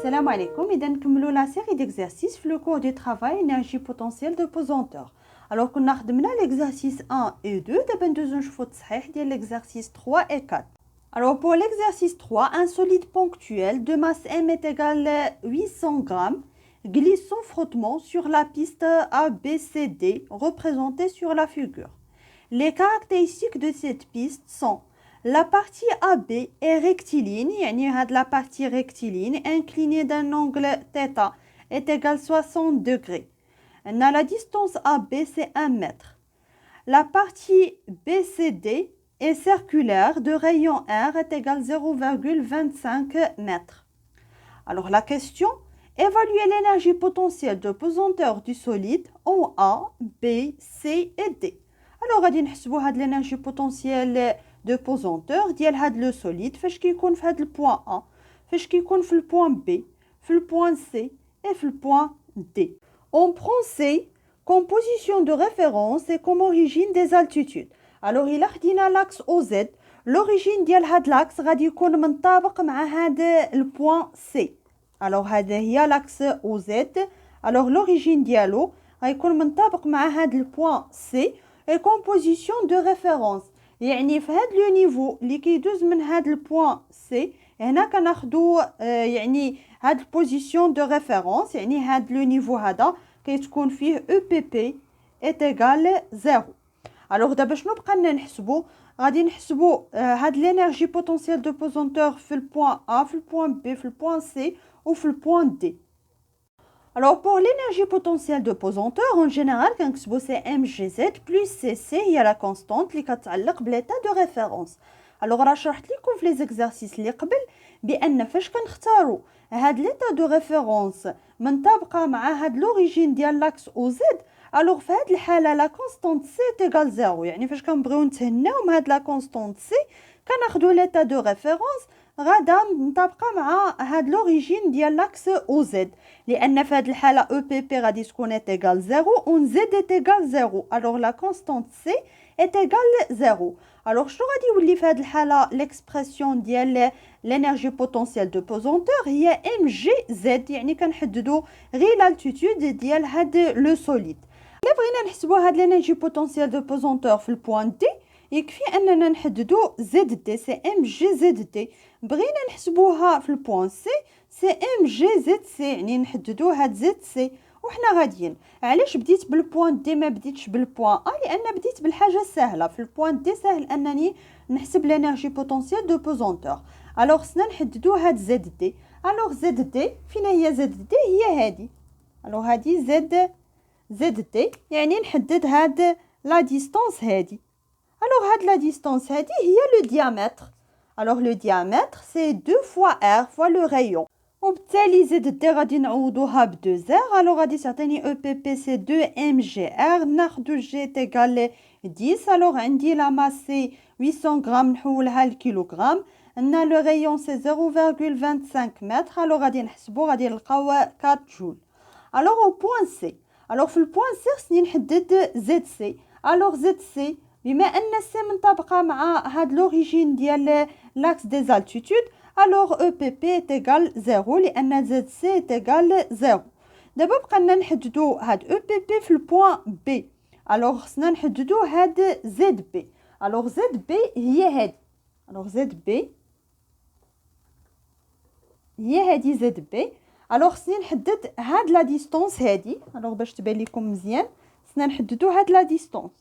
Salam alaikum, et نكملوا la série d'exercices le cours du travail énergie potentielle de pesanteur. Alors qu'on a خدمنا l'exercice 1 et 2, d'abord nous نشوفوا التصحيح ديال l'exercice 3 et 4. Alors pour l'exercice 3, un solide ponctuel de masse M est égal à 800 grammes glisse sans frottement sur la piste ABCD représentée sur la figure. Les caractéristiques de cette piste sont: la partie AB est rectiligne, يعني هاد la partie rectiligne inclinée d'un angle θ est égal 60 degrés. La distance AB c'est 1 mètre. La partie BCD est circulaire de rayon R est égal 0,25 mètres. Alors la question: évaluer l'énergie potentielle de pesanteur du solide en A, B, C et D. Alors غادي نحسبوا هاد l'énergie potentielle de pesanteur ديال هاد لو solide فاش كيكون في هاد البوان A, فاش كيكون في البوان B, في البوان C et في البوان D. On prend C comme position de référence et comme origine des altitudes. Alors إلا خدينا l'axe OZ, l'origine ديال هاد l'axe غادي يكون منطابق مع هاد البوان C. Alors هذا هي l'axe OZ. Alors l'origine ديالو غيكون منطابق مع هاد البوان C et comme position de référence. يعني في هاد لو نيفو اللي كيدوز من هاد البوان سي هنا كناخدو يعني هاد البوزيسيون دو ريفيرونس، يعني هاد لو نيفو هذا كيتكون فيه او بي بي ايت ايغال 0. الوغ دابا شنو بقى نحسبو؟ غادي نحسبو هاد لينيرجي بوتونسييل دو بوزونتور في البوان ا، في البوان بي، في البوان سي وفي البوان دي. Alors pour l'énergie potentielle de pesanteur, en général, c'est mgz plus cc, il y a la constante qui est l'état de référence. Alors, je vais vous les exercices اللي قبل بأن فاش كنختاروا هاد l'état de référence منطابقة مع هاد l'origine ديال l'axe OZ. Alors في هاد الحالة la constante c est égale 0. يعني فاش كنبغيو نتهناو من هاد la constante c كناخدو l'état de référence غادا منطابقة مع هاد l'origine ديال l'axe OZ. لأن في هاد الحالة EPP غادي تكون est égal 0 و Z est égal 0. Alors la constante C est égale 0. Alors شنو غادي يولي في هاد الحالة l'expression ديال l'énergie potentielle de pesanteur هي mgz، يعني كنحددو غير l'altitude ديال هاد لو solide. إلا بغينا نحسبو هاد l'énergie potentielle de pesanteur في البوان دي يكفي أننا نحددو ZD سي mgzd. بغينا نحسبوها في البوان سي سي mgzc، يعني نحددو هاد زد سي وحنا غاديين. علاش بديت بالبوان دي ما بديتش بالبوان ا؟ لان بديت بالحاجه سهله. في البوان دي سهل انني نحسب لينيرجي بوتونسييل دو بوزونتور. الوغ خصنا نحددو هاد زد دي. الوغ زد دي فين هي؟ زد دي هي هادي. الوغ هادي زد دي، يعني نحدد هاد لا ديستانس هادي. الوغ هاد لا ديستانس هادي هي لو ديامتر. الوغ لو ديامتر سي 2 فوا ار فوا لو رايون، وبالتالي زد دي غادي نعوضوها ب 2 زر. الوغ غادي تعطيني او بي بي سي 2 ام جي ار، ناخدو جي تيغال 10. الوغ عندي لا ماس سي 800 غرام نحولها لكيلوغرام، عندنا لو رايون سي 0,25 متر. الوغ غادي نحسبو غادي نلقاو 4 جول. الوغ او بوان سي، الوغ في البوان سي خصني نحدد زد سي. الوغ زد سي بما ان سي منطابقه مع هاد لوريجين ديال لاكس دي زالتيتود، alors EPP est égal 0 لأن ZC est égal 0. دابا بقينا نحددو هاد EPP في البوان B. alors خصنا نحددو هاد ZB. alors ZB هي هادي. alors ZB هي هادي ZB. alors خصني نحدد هاد لا ديستانس هادي. alors باش تبان لكم مزيان خصنا نحددو هاد لا ديستانس.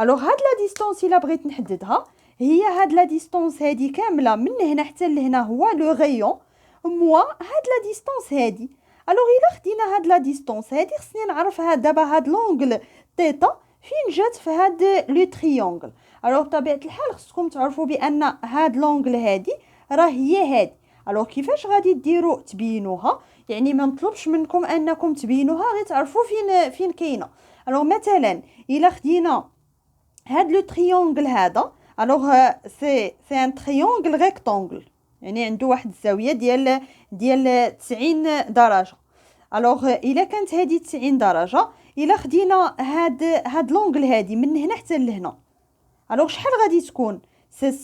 alors هاد لا ديستانس الا بغيت نحددها هي هاد لا ديستانس هادي كامله من هنا حتى لهنا هو لو رايون موا هاد لا ديستانس هادي. الوغ الا خدينا هاد لا ديستانس هادي خصني نعرف دابا هاد لونغل تيتا فين جات في هاد لو تريونغل. الوغ بطبيعه الحال خصكم تعرفوا بان هاد لونغل هادي راه هي هادي. الوغ كيفاش غادي ديروا تبينوها؟ يعني ما نطلبش منكم انكم تبينوها، غير تعرفوا فين كاينه. الوغ مثلا الا خدينا هاد لو تريونغل هذا، الوغ سي ان تريونغل ريكتونغل، يعني عنده واحد الزاويه ديال 90 درجه. الوغ الا كانت هذه 90 درجه، الا خدينا هاد لونغل هادي من هنا حتى لهنا، الوغ شحال غادي تكون؟ سي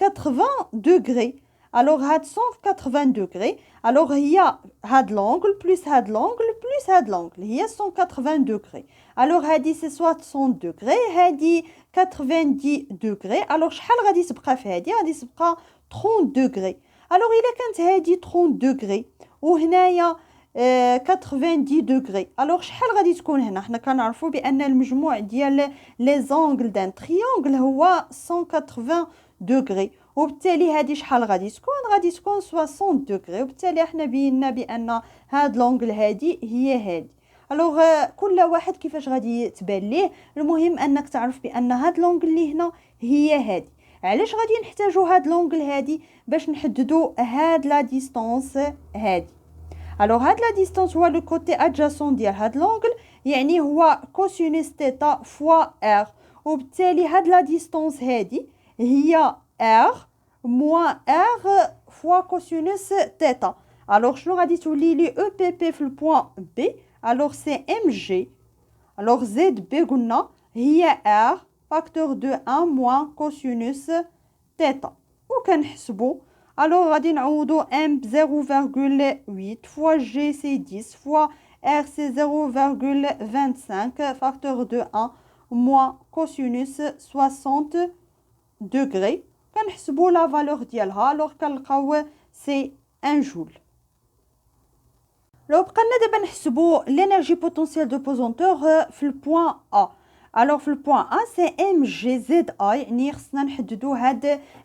180 دوغري. alors هاد 180 degrés alors هي هاد l'angle plus هاد l'angle plus هاد l'angle هي 180 degrés alors هادي سي 60 degrés هادي 90 degrés alors شحال غادي تبقى في هادي غادي تبقى 30 degrés alors الا كانت هادي 30 degrés وهنايا 90 degrés alors شحال غادي تكون هنا حنا كنعرفوا بان المجموع ديال لي زونغل دان تريونغل هو 180 degrés وبالتالي هذه شحال غادي تكون 60 degrés وبالتالي احنا بينا بان هاد لونغل هذه هي هذه الوغ كل واحد كيفاش غادي تبان ليه المهم انك تعرف بان هاد لونغل اللي هنا هي هذه علاش غادي نحتاجوا هاد لونغل هذه باش نحددوا هاد لا ديستانس هذه الوغ هاد لا ديستانس هو لو كوتي ادجاسون ديال هاد لونغل يعني هو كوسينوس تيتا فوا ار وبالتالي هاد لا ديستانس هذه هي r moins r fois cosinus θ. Alors, شنو غادي تولي لي EPP في البوان B. Alors, c'est mg. Alors, ZB قلنا هي r facteur de 1 moins cosinus θ. وكنحسبوا alors غادي نعوضوا m ب 0,8 fois g c'est 10 fois r c'est 0,25 facteur de 1 moins cosinus 60 degrés. كنحسبوا لا فالور ديالها الوغ كنلقاو سي 1 جول لو بقينا دابا نحسبوا لينيرجي بوتونسييل دو بوزونتور في البوان ا الوغ في البوان ا سي ام جي زد ا يعني خصنا نحددوا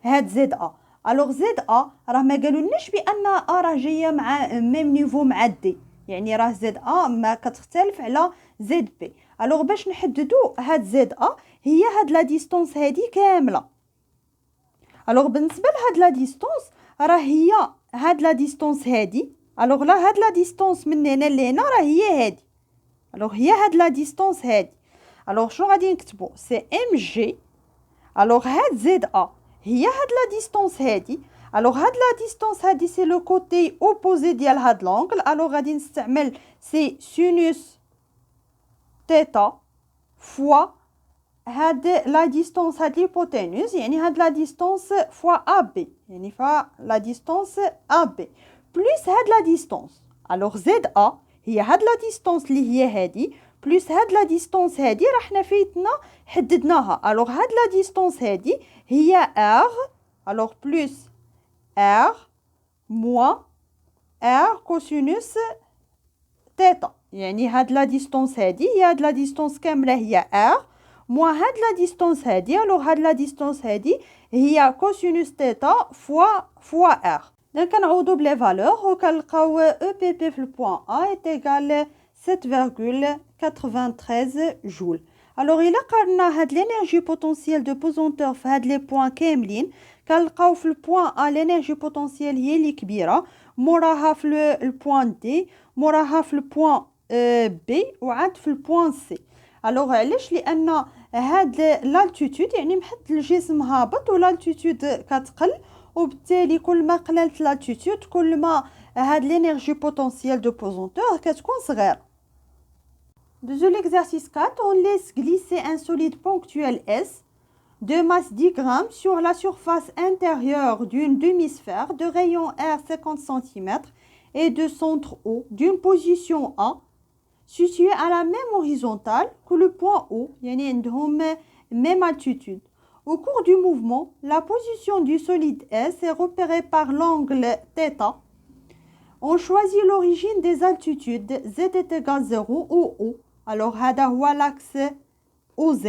هاد زد ا الوغ زد ا راه ما قالولناش بان ا راه جايه مع ميم نيفو مع دي يعني راه زد ا ما كتختلف على زد بي الوغ باش نحددوا هاد زد ا هي هاد لا ديستونس هادي كامله الوغ بالنسبه لهاد لا ديستونس راه هي هاد لا ديستونس هادي الوغ لا هاد لا ديستونس من هنا لهنا راه هي هادي الوغ هي هاد لا ديستونس هادي الوغ شنو غادي نكتبو سي ام جي الوغ هاد زد ا هي هاد لا ديستونس هادي الوغ هاد لا ديستونس هادي سي لو كوتي اوبوزي ديال هاد لونغل الوغ غادي نستعمل سي سينوس تيتا فوا هاد لا ديستونس هاد ليبوتينوس يعني هاد لا ديستونس فوا ا بي يعني فوا لا ديستونس ا بي بلس هاد لا ديستونس الوغ زد ا هي هاد لا ديستونس اللي هي هادي بلس هاد لا ديستونس هادي راه حنا فايتنا حددناها الوغ هاد لا ديستونس هادي هي ار الوغ بلس ار موان ار كوسينوس تيتا يعني هاد لا ديستونس هادي هي هاد لا ديستونس كامله هي ار موان هاد لا ديستونس هادي الوغ هاد لا ديستونس هادي هي كوسينوس تيتا فوا ار دونك كنعوضوا بلي فالور وكنلقاو او بي بي في البوان ا ايت ايغال 7,93 جول الوغ الا قارنا هاد لينيرجي بوتونسييل دو بوزونتور في هاد لي بوان كاملين كنلقاو في البوان ا لينيرجي بوتونسييل هي اللي كبيره موراها في البوان دي موراها في البوان بي وعاد في البوان سي الوغ علاش لان هاد لالتيتود يعني محد الجسم هابط ولالتيتود كتقل وبالتالي كل ما قللت لالتيتود كل ما هاد لينيرجي بوتونسييل دو بوزونتور كتكون صغيره. Deuxième l'exercice 4, on laisse glisser un solide ponctuel S de masse 10 grammes sur la surface intérieure d'une demi-sphère de rayon R 50 cm et de centre O d'une position A située à la même horizontale que le point O, يعني عندهم même altitude. Au cours du mouvement, la position du solide S est repérée par l'angle θ. On choisit l'origine des altitudes Z est égal 0 ou O. Alors, هذا هو l'axe OZ.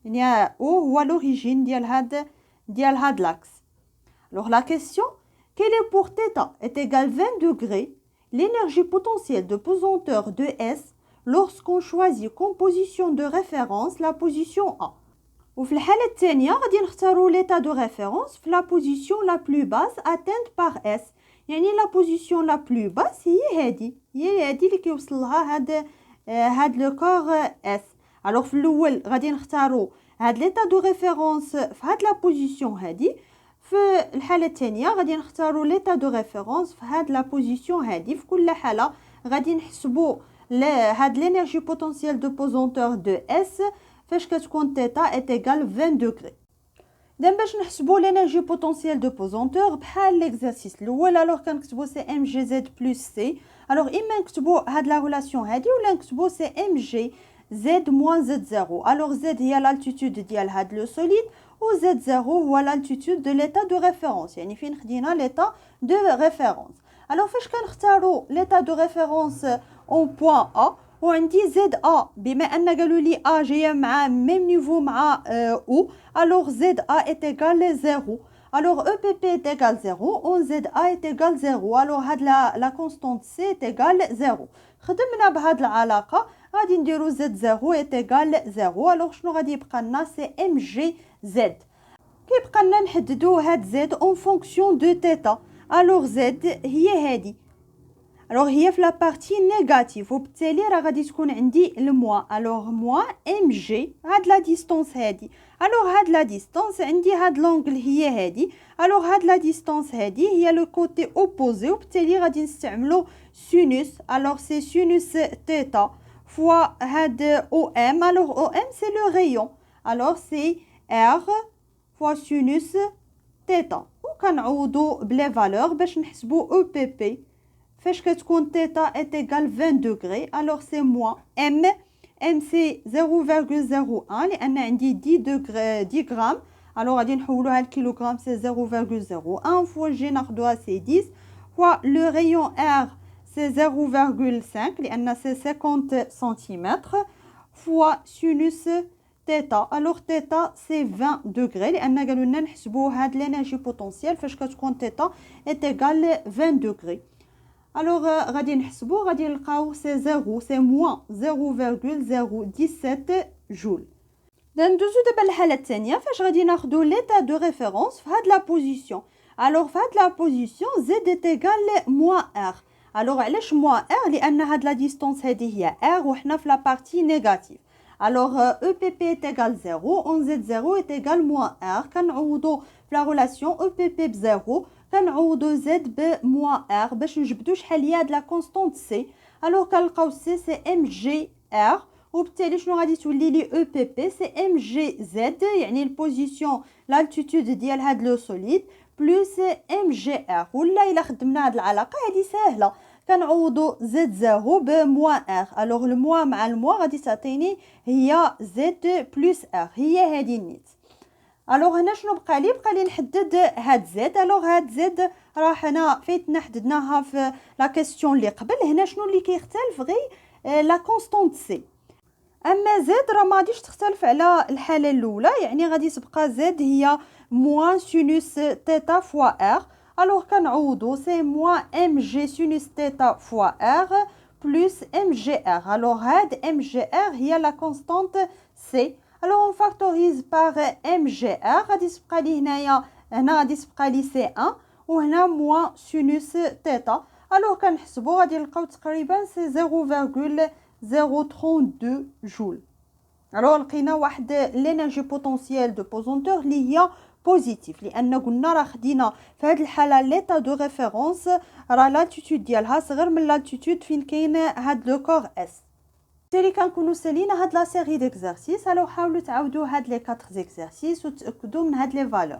يعني O هو l'origine ديال هاد l'axe. Alors, la question, quelle est pour θ est égal 20 degrés l'énergie potentielle de pesanteur de S lorsqu'on choisit comme position de référence la position A. وفي الحالة الثانية غادي نختاروا l'état de référence في la position la plus basse atteinte par S. يعني la position la plus basse هي هادي اللي كيوصل لها هاد لو كور اس. الوغ في الاول غادي نختاروا هاد ليتا دو ريفيرونس في هاد لا بوزيسيون هادي في الحاله الثانيه غادي نختاروا ليتا دو ريفيرونس في هاد لا بوزيسيون هادي. في كل حاله غادي نحسبوا هاد لينيرجي بوتونسييل دو بوزونتور دو اس فاش كتكون تيتا ايت ايغال 20 دوغري. دابا باش نحسبوا لينيرجي بوتونسييل دو بوزونتور بحال ليكزارسيس الاول. الوغ كنكتبوا سي ام جي زد بلس سي. الوغ اما نكتبوا هاد لا ريلاسيون هادي ولا نكتبوا سي ام جي زد موان زد زيرو. الوغ زد هي لالتيتود ديال هاد لو سوليد و زد زيرو هو لالتيتود دو ليتا دو ريفيرونس، يعني فين خدينا ليتا دو ريفيرونس. الوغ فاش كنختاروا ليتا دو ريفيرونس اون بوين ا وعندي زد ا بما ان قالوا لي ا جايه مع ميم نيفو مع او، الوغ زد ا est égal 0. الوغ او بي بي est égal 0 و زد ا est égal 0. الوغ هاد لا كونستانت سي est égal 0. خدمنا بهاد العلاقه غادي نديرو زد 0 est égal 0. الوغ شنو غادي يبقى لنا سي ام جي زد. كيبقى لنا نحددو هاد زد اون فونكسيون دو تيتا. الوغ زد هي هادي، الوغ هي في لا بارتي نيجاتيف وبالتالي راه غادي تكون عندي الموا. الوغ موا ام جي هاد لا ديستونس هادي. الوغ هاد لا ديستونس عندي هاد لونغل هي هادي. الوغ هاد لا ديستونس هادي هي لو كوتي اوبوزي وبالتالي غادي نستعملو سينوس. الوغ سي سينوس تيتا فوا هاد او ام. الوغ او ام سي لو ريون. الوغ سي ار فوا سينوس تيتا. وكنعوضو بلي فالور باش نحسبو او بي بي. فاش كتكون تيتا est égal 20 degrés. alors c'est moins m c'est 0,01 لان عندي 10 غرام. alors غادي نحولوها لكيلوغرام سي 0,01 فوا جي ناخدوها سي 10 فوا لو rayon r c'est 0,5 لان سي 50 سنتيمتر فوا سينوس تيتا. alors تيتا سي 20 degrés لان قالوا لنا نحسبوا هاد لينيرجي بوتونسييل فاش كتكون تيتا est égal 20 degrés. الوغ غادي نحسبو غادي نلقاو سي زيرو سي موان 0,017 جول. ندوزو دابا للحاله الثانيه فاش غادي ناخدو ليتا دو ريفيرونس في هاد لا بوزيسيون. الوغ في هاد لا بوزيسيون زد ايغال موان ار. الوغ علاش موان ار؟ لان هاد لا ديستونس هادي هي ار وحنا في لا بارتي نيجاتيف. الوغ او بي بي ايغال 0 اون زد 0 ايغال موان ار. كنعوضو في لا ريلاسيون او بي بي بزيرو كنعوضو زد بموان ار باش نجبدو شحال هي هاد لا كونستانت سي. الوغ كنلقاو سي سي ام جي ار وبالتالي شنو غادي تولي لي او بي بي سي ام جي زد يعني البوزيسيون لالتيتود ديال هاد لو سوليد بلس ام جي ار. ولا الا خدمنا هاد العلاقه هادي ساهله كنعوضو زد زيرو بموان ار. الوغ الموان مع الموان غادي تعطيني هي زد بلس ار هي هادي النيت. الوغ هنا شنو بقى لي نحدد هاد زد. الوغ هاد زد راه حنا فايتنا حددناها في لا كيسيون اللي قبل. هنا شنو اللي كيختلف غير لا كونستانت سي. اما زد راه ما غاديش تختلف على الحاله الاولى، يعني غادي تبقى زد هي موان سينوس تيتا فوا ار. الوغ كنعوضو سي موان ام جي سينوس تيتا فوا ار بلس ام جي ار. الوغ هاد ام جي ار هي لا كونستانت سي. alors on factorise par mgr غادي تبقى لي هنايا غادي تبقى لي سي 1 وهنا موان سينوس تيتا. alors كنحسبوا غادي نلقاو تقريبا سي 0,032 جول. alors لقينا واحد لينيرجي بوتونسييل دو بوزونتور اللي هي بوزيتيف لان قلنا راه خدينا في هذه الحاله ليتا دو ريفيرونس راه لالتيتود ديالها صغر من لالتيتود فين كاين هاد لو كور اس. بالتالي كنكونوا سالينا هاد لا سيري ديكزارسيس. الو حاولوا تعاودوا هاد لي 4 زيكزارسيس وتاكدوا من هاد لي فالور.